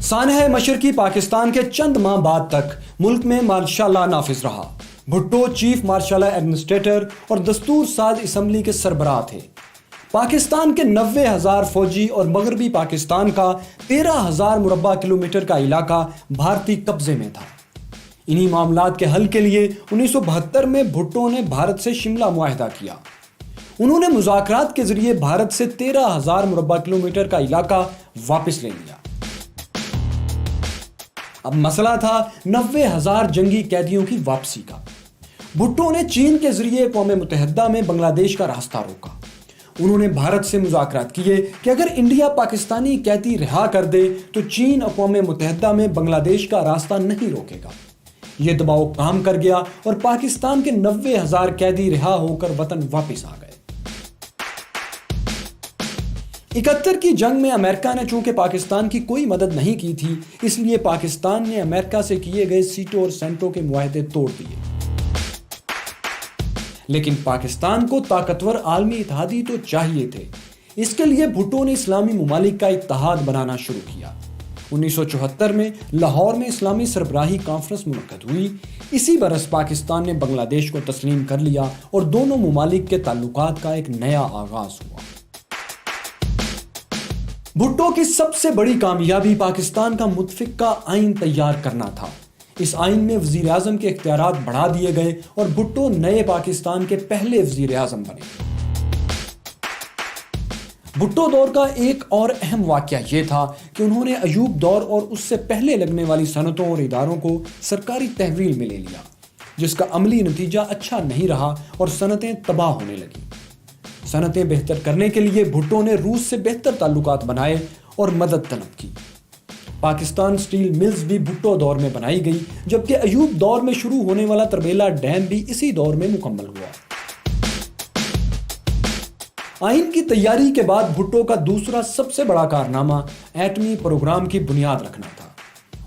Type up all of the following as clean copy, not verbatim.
سانحہ مشرقی پاکستان کے چند ماہ بعد تک ملک میں مارشل لا نافذ رہا۔ Bhutto chief martial law administrator اور دستور ساز اسمبلی کے سربراہ تھے۔ پاکستان کے 90,000 فوجی اور مغربی پاکستان کا 13,000 مربع کلومیٹر کا علاقہ بھارتی قبضے میں تھا۔ انہی معاملات کے حل کے لیے 1972 میں بھٹو نے بھارت سے شملہ معاہدہ کیا۔ انہوں نے مذاکرات کے ذریعے بھارت سے 13,000 مربع کلومیٹر کا علاقہ واپس لے لیا۔ اب مسئلہ تھا 90,000 جنگی قیدیوں کی واپسی کا۔ بھٹو نے چین کے ذریعے اقوام متحدہ میں بنگلہ دیش کا راستہ روکا۔ انہوں نے بھارت سے مذاکرات کیے کہ اگر انڈیا پاکستانی قیدی رہا کر دے تو چین اقوام متحدہ میں بنگلہ دیش کا راستہ نہیں روکے گا۔ یہ دباؤ کام کر گیا اور پاکستان کے 90,000 قیدی رہا ہو کر وطن واپس آ گئے۔ 71 کی جنگ میں امریکہ نے چونکہ پاکستان کی کوئی مدد نہیں کی تھی، اس لیے پاکستان نے امریکہ سے کیے گئے سیٹوں اور سینٹوں کے معاہدے توڑ دیے۔ لیکن پاکستان کو طاقتور عالمی اتحادی تو چاہیے تھے۔ اس کے لیے بھٹو نے اسلامی ممالک کا اتحاد بنانا شروع کیا۔ 1974 میں لاہور میں اسلامی سربراہی کانفرنس منعقد ہوئی۔ اسی برس پاکستان نے بنگلہ دیش کو تسلیم کر لیا اور دونوں ممالک کے تعلقات کا ایک نیا آغاز ہوا۔ بھٹو کی سب سے بڑی کامیابی پاکستان کا متفق کا آئین تیار کرنا تھا۔ اس آئین میں وزیر اعظم کے اختیارات بڑھا دیے گئے اور بھٹو نئے پاکستان کے پہلے وزیر اعظم بنے۔ بھٹو دور کا ایک اور اہم واقعہ یہ تھا کہ انہوں نے ایوب دور اور اس سے پہلے لگنے والی صنعتوں اور اداروں کو سرکاری تحویل میں لے لیا، جس کا عملی نتیجہ اچھا نہیں رہا اور صنعتیں تباہ ہونے لگیں۔ صنعتیں بہتر کرنے کے لیے بھٹو نے روس سے بہتر تعلقات بنائے اور مدد طلب کی۔ پاکستان سٹیل ملز بھی بھٹو دور میں بنائی گئی، جبکہ ایوب دور میں شروع ہونے والا تربیلا ڈیم بھی اسی دور میں مکمل ہوا۔ آئین کی تیاری کے بعد بھٹو کا دوسرا سب سے بڑا کارنامہ ایٹمی پروگرام کی بنیاد رکھنا تھا۔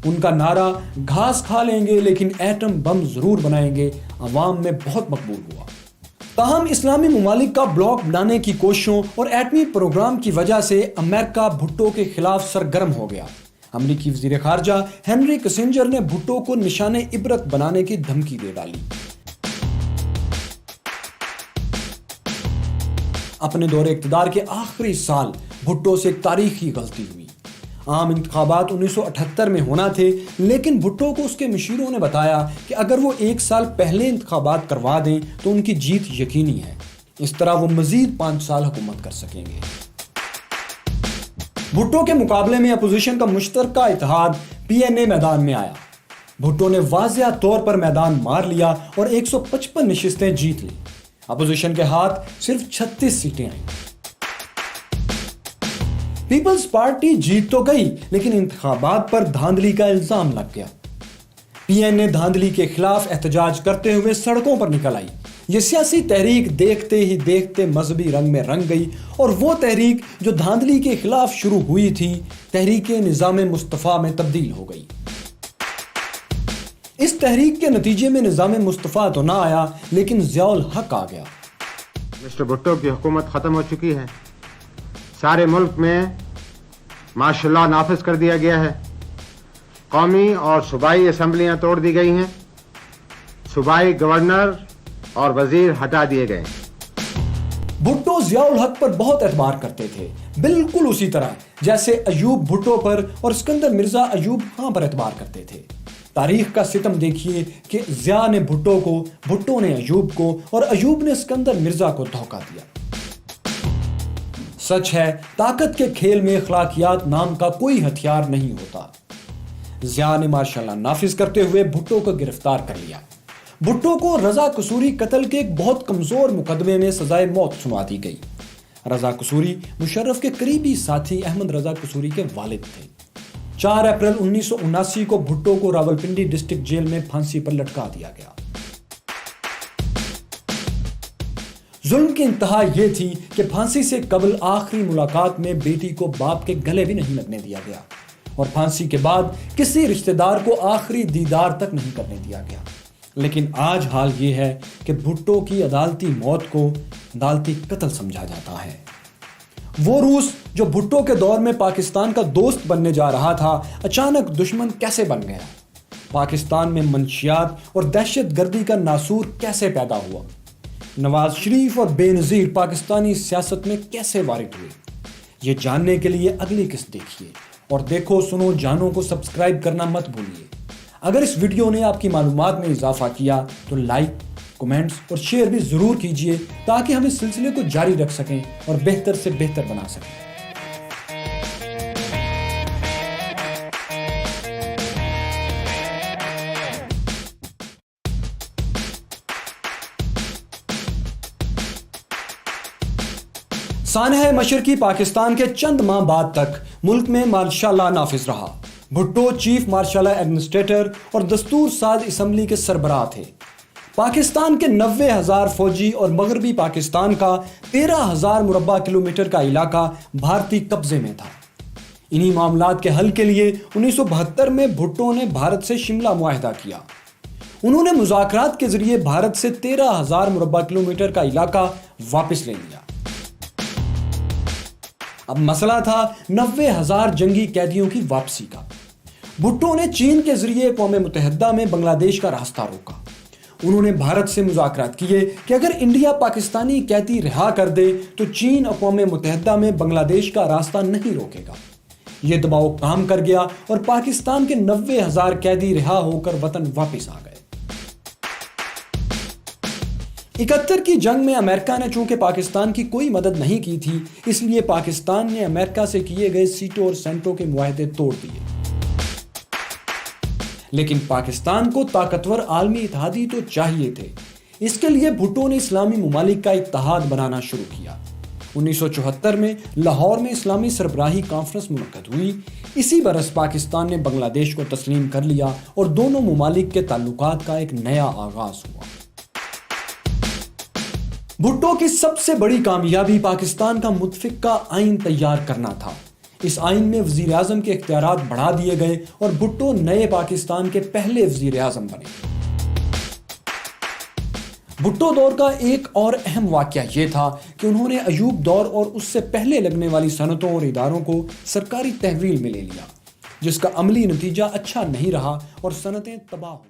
ان کا نعرہ گھاس کھا لیں گے لیکن ایٹم بم ضرور بنائیں گے عوام میں بہت مقبول ہوا۔ تاہم اسلامی ممالک کا بلاک بنانے کی کوششوں اور ایٹمی پروگرام کی وجہ سے امریکہ بھٹو کے خلاف سرگرم ہو گیا۔ امریکی وزیر خارجہ ہنری کسنجر نے بھٹو کو نشان عبرت بنانے کی دھمکی دے ڈالی۔ اپنے دور اقتدار کے آخری سال بھٹو سے ایک تاریخی غلطی ہوئی۔ عام انتخابات 1978 میں ہونا تھے، لیکن بھٹو کو اس کے مشیروں نے بتایا کہ اگر وہ 1 سال پہلے انتخابات کروا دیں تو ان کی جیت یقینی ہے۔ اس طرح وہ مزید 5 سال حکومت کر سکیں گے۔ بھٹو کے مقابلے میں اپوزیشن کا مشترکہ اتحاد PNA میدان میں آیا۔ بھٹو نے واضح طور پر میدان مار لیا اور 155 نشستیں جیت لی۔ اپوزیشن کے ہاتھ صرف 36 سیٹیں آئیں۔ پیپلز پارٹی جیت تو گئی لیکن انتخابات پر دھاندلی کا الزام لگ گیا۔ PNA دھاندلی کے خلاف احتجاج کرتے ہوئے سڑکوں پر نکل آئی۔ یہ سیاسی تحریک دیکھتے ہی دیکھتے مذہبی رنگ میں رنگ گئی اور وہ تحریک جو دھاندلی کے خلاف شروع ہوئی تھی تحریک نظام مصطفیٰ میں تبدیل ہو گئی۔ اس تحریک کے نتیجے میں نظام مصطفیٰ تو نہ آیا لیکن ضیاء الحق آ گیا۔ مسٹر بھٹو کی حکومت ختم ہو چکی ہے۔ سارے ملک میں مارشل لا نافذ کر دیا گیا ہے۔ قومی اور صوبائی اسمبلیاں توڑ دی گئی ہیں۔ صوبائی گورنر اور وزیر ہٹا دیے گئے۔ بھٹو ضیاء الحق پر بہت اعتبار کرتے تھے، بالکل اسی طرح جیسے ایوب بھٹو پر اور اسکندر مرزا ایوب خان پر اعتبار کرتے تھے۔ تاریخ کا ستم دیکھیے کہ ضیاء نے بھٹو کو، بھٹو نے ایوب کو اور ایوب نے اسکندر مرزا کو دھوکہ دیا۔ سچ ہے طاقت کے کھیل میں اخلاقیات نام کا کوئی ہتھیار نہیں ہوتا۔ ضیاء نے مارشل لا نافذ کرتے ہوئے بھٹو کو گرفتار کر لیا۔ بھٹو کو رضا قصوری قتل کے ایک بہت کمزور مقدمے میں سزائے موت سنا دی گئی۔ رضا قصوری مشرف کے قریبی ساتھی احمد رضا قصوری کے والد تھے۔ 4 اپریل 1979 کو بھٹو کو راولپنڈی ڈسٹرکٹ جیل میں پھانسی پر لٹکا دیا گیا۔ ظلم کی انتہا یہ تھی کہ پھانسی سے قبل آخری ملاقات میں بیٹی کو باپ کے گلے بھی نہیں لگنے دیا گیا اور پھانسی کے بعد کسی رشتہ دار کو آخری دیدار تک نہیں کرنے دیا گیا۔ لیکن آج حال یہ ہے کہ بھٹو کی عدالتی موت کو عدالتی قتل سمجھا جاتا ہے۔ وہ روس جو بھٹو کے دور میں پاکستان کا دوست بننے جا رہا تھا اچانک دشمن کیسے بن گیا؟ پاکستان میں منشیات اور دہشت گردی کا ناسور کیسے پیدا ہوا؟ نواز شریف اور بے نظیر پاکستانی سیاست میں کیسے وارد ہوئے؟ یہ جاننے کے لیے اگلی قسط دیکھیے اور دیکھو سنو جانو کو سبسکرائب کرنا مت بھولیے۔ اگر اس ویڈیو نے آپ کی معلومات میں اضافہ کیا تو لائک، کمنٹس اور شیئر بھی ضرور کیجئے تاکہ ہم اس سلسلے کو جاری رکھ سکیں اور بہتر سے بہتر بنا سکیں۔ سانحہ مشرقی پاکستان کے چند ماہ بعد تک ملک میں مارشل لا نافذ رہا۔ Bhutto chief martial law administrator اور دستور ساز اسمبلی کے سربراہ تھے۔ پاکستان کے 90,000 فوجی اور مغربی پاکستان کا 13,000 مربع کلومیٹر کا علاقہ بھارتی قبضے میں تھا۔ انہی معاملات کے حل کے لیے 1972 میں بھٹو نے بھارت سے شملہ معاہدہ کیا۔ انہوں نے مذاکرات کے ذریعے بھارت سے 13,000 مربع کلومیٹر کا علاقہ واپس لے لیا۔ اب مسئلہ تھا 90,000 جنگی قیدیوں کی واپسی کا۔ بھٹو نے چین کے ذریعے اقوام متحدہ میں بنگلہ دیش کا راستہ روکا۔ انہوں نے بھارت سے مذاکرات کیے کہ اگر انڈیا پاکستانی قیدی رہا کر دے تو چین اقوام متحدہ میں بنگلہ دیش کا راستہ نہیں روکے گا۔ یہ دباؤ کام کر گیا اور پاکستان کے 90,000 قیدی رہا ہو کر وطن واپس آ گئے۔ 71 کی جنگ میں امریکہ نے چونکہ پاکستان کی کوئی مدد نہیں کی تھی، اس لیے پاکستان نے امریکہ سے کیے گئے سیٹوں اور سینٹوں کے معاہدے توڑ دیے۔ لیکن پاکستان کو طاقتور عالمی اتحادی تو چاہیے تھے۔ اس کے لیے بھٹو نے اسلامی ممالک کا اتحاد بنانا شروع کیا۔ 1974 میں لاہور میں اسلامی سربراہی کانفرنس منعقد ہوئی۔ اسی برس پاکستان نے بنگلہ دیش کو تسلیم کر لیا اور دونوں ممالک کے تعلقات کا ایک نیا آغاز ہوا۔ بھٹو کی سب سے بڑی کامیابی پاکستان کا متفقہ آئین تیار کرنا تھا۔ اس آئین میں وزیر اعظم کے اختیارات بڑھا دیے گئے اور بھٹو نئے پاکستان کے پہلے وزیر اعظم بنے۔ بھٹو دور کا ایک اور اہم واقعہ یہ تھا کہ انہوں نے ایوب دور اور اس سے پہلے لگنے والی صنعتوں اور اداروں کو سرکاری تحویل میں لے لیا، جس کا عملی نتیجہ اچھا نہیں رہا اور صنعتیں تباہ ہوئیں۔